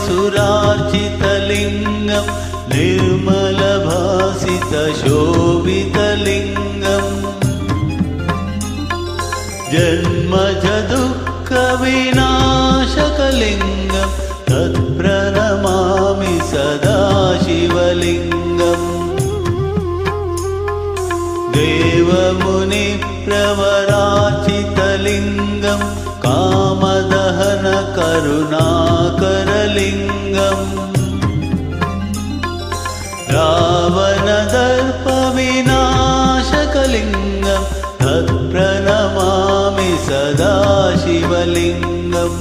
सुरार्चितलिङ्गं निर्मलभासितशोभितलिङ्गम् जन्मजदुःखविनाशकलिङ्गं तत्प्रणमामि सदा शिवलिङ्गम् देवमुनिप्रवरार्चितलिङ्गं कामदहनकरुणाकरलिङ्गम् रावणदर्पविनाशकलिङ्गं तत्प्रणमामि सदा शिवलिङ्गम्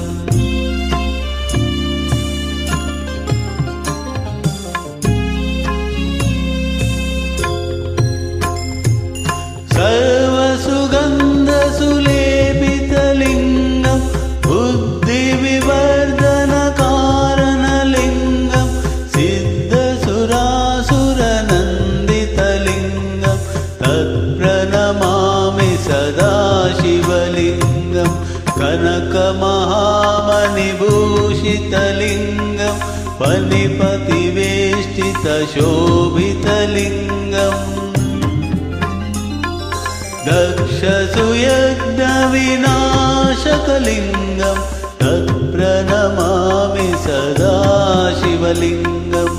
सर्वसुगन्धसुलेपितलिङ्गं बुद्धिविवर्धनकारणलिङ्गं सिद्धसुरासुरनन्दितलिङ्गं तत्प्रणमामि सदा शिवलिङ्गं कनकमहामणिभूषितलिङ्गं फणिपतिवेष्टितशोभितलिङ्गम् दक्षसुयज्ञविनाशकलिङ्गं तत्प्रणमामि सदा शिवलिङ्गम्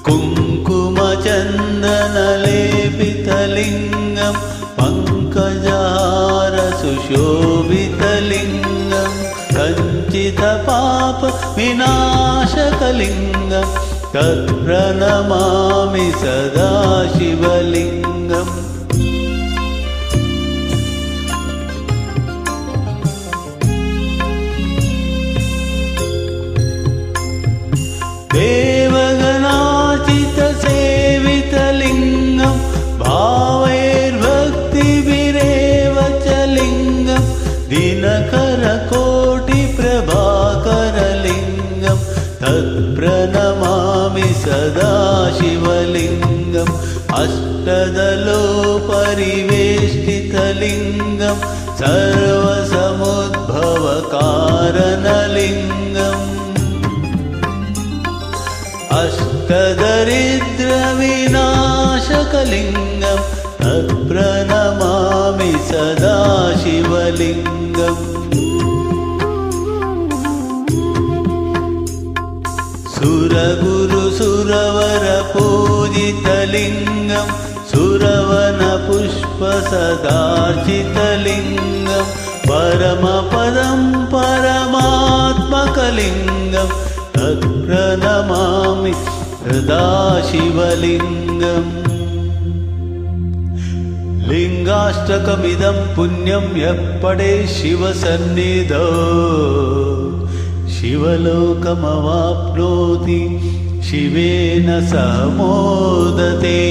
कुङ्कुमचन्दनलेपितलिङ्गं पङ्कजहारसुशोभितलिङ्गं कञ्चितपापविनाशकलिङ्गं तत्प्रणमामि सदा शिवलिङ्गम् देवगणार्चितसेवितलिङ्गं भावैर्भक्तिभिरेव च लिङ्गं दिनकरकोटिप्रभाकरलिङ्गं तत्प्रणमामि सदा शिवलिङ्गम् अष्टदलोपरिवेष्टितलिङ्गं सर्वसमुद्भवकारणलिङ्गम् अष्टदरिद्रविनाशकलिङ्गं तत्प्रणमामि सदा शिवलिङ्गम् सुरगुरुसुरवरपूजितलिङ्गं सुरवनपुष्पसदार्चितलिङ्गं परमपदं परमात्मकलिङ्गं तत्प्रणमामि सदा शिवलिङ्गम् लिङ्गाष्टकमिदं पुण्यं यः पठे शिवसन्निधौ शिवलोकमवाप्नोति शिवेन सह मोदते।